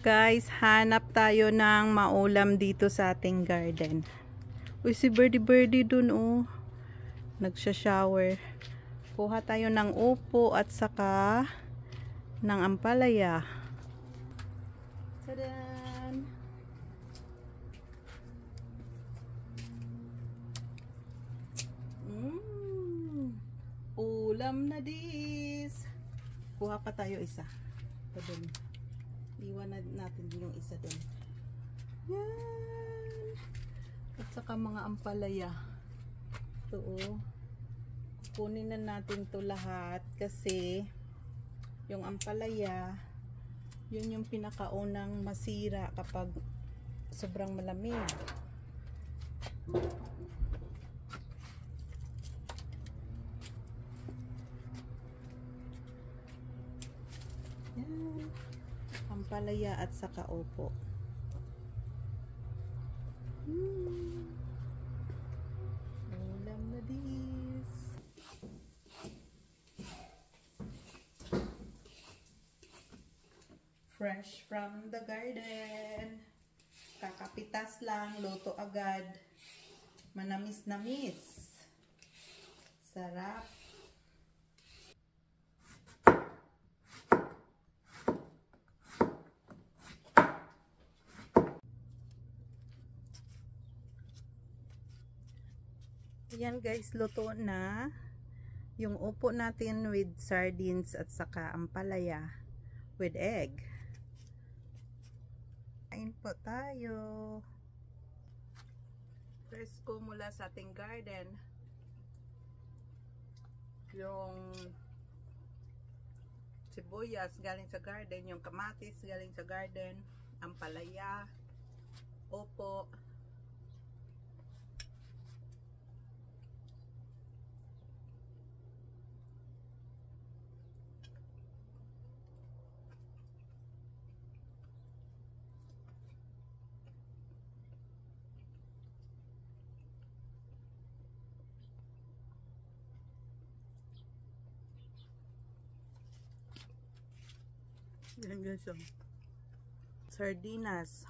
Guys, hanap tayo ng maulam dito sa ating garden. Uy, si Birdie dun oh. Nagsha-shower. Kuha tayo ng upo at saka ng ampalaya. Tadan! Ulam na dis. Kuha pa tayo isa. Tadan. Iwan natin yung isa doon. Yan. At saka mga ampalaya. Ito oh. Kukunin na natin to lahat kasi yung ampalaya, yun yung pinakaunang masira kapag sobrang malamig. Yan. Ampalaya at saka upo. Ulam na dis. Fresh from the garden. Kakapitas lang, luto agad. Manamis-namis. Sarap. Ayan guys, luto na yung upo natin with sardines at saka ampalaya with egg. Kain po tayo. Fresco mula sa ating garden. Yung sibuyas galing sa garden, yung kamatis galing sa garden, ampalaya, upo. Yan guys, sardinas.